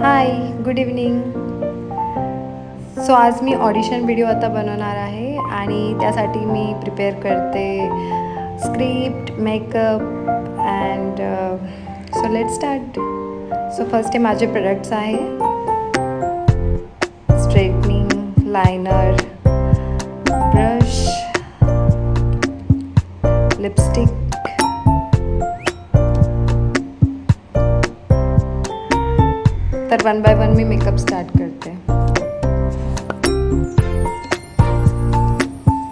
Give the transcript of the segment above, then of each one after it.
हाय, good evening. So आज मी audition video आता बनवणार आहे आणि त्यासाठी मी प्रिपेअर करते script, makeup and so let start. So first हे माझे प्रोडक्ट्स आहे स्ट्रेटनिंग, लायनर, ब्रश, लिपस्टिक, तर one by one me makeup start करते.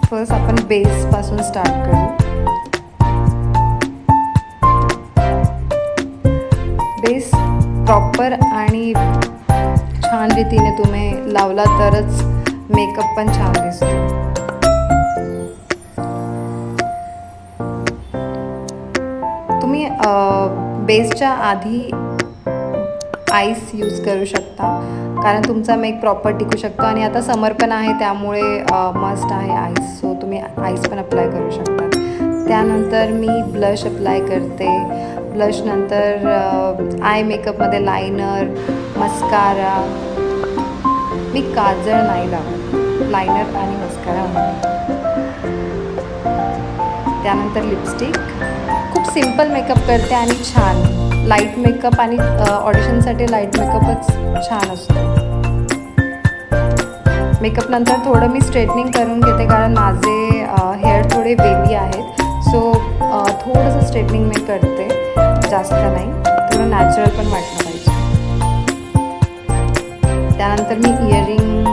फर्स्ट आपण बेसपासून स्टार्ट करू. बेस प्रॉपर आणि छान रीतीने तुम्ही लावला तरच मेकअप पण छान दिसतो. तुम्ही बेसच्या आधी आईस यूज करू शकता कारण तुमचा मेक प्रॉपर टिकू शकतो आणि आता समर पण आहे त्यामुळे मस्ट आहे आईस. सो तुम्ही आईस पण अप्लाय करू शकता. त्यानंतर मी ब्लश अप्लाय करते. ब्लश नंतर आय मेकअपमध्ये लायनर, मस्कारा. मी काजळ नाही लावत, लायनर आणि मस्कारा. त्यानंतर लिपस्टिक. खूप सिम्पल मेकअप करते आणि छान लाईट मेकअप आणि ऑडिशनसाठी लाईट मेकअपच छान असतो. मेकअप नंतर थोडं मी स्ट्रेटनिंग करून घेते कारण माझे हेअर थोडे वेवी आहेत. सो थोडंसं स्ट्रेटनिंग मी करते, जास्त नाही, थोडं नॅचरल पण वाटलं पाहिजे. त्यानंतर मी इयरिंग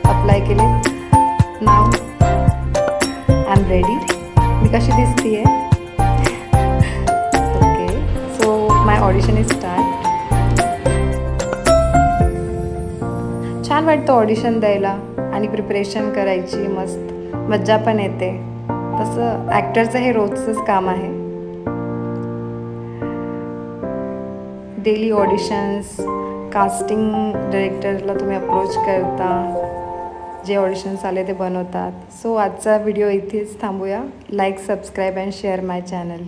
अप्लाय केले. नाव आय एम रेडी. मी कशी दिसते आहे? माय ऑडिशन इज स्टार्ट. छान वाटतं ऑडिशन द्यायला आणि प्रिपरेशन करायची. मस्त मज्जा पण येते. तसं ॲक्टरचं हे रोजचंच काम आहे. डेली ऑडिशन्स, कास्टिंग डायरेक्टरला तुम्ही अप्रोच करता, जे ऑडिशन्स आले ते बनवतात. सो आजचा व्हिडिओ इथेच थांबूया. Like, subscribe and share my channel.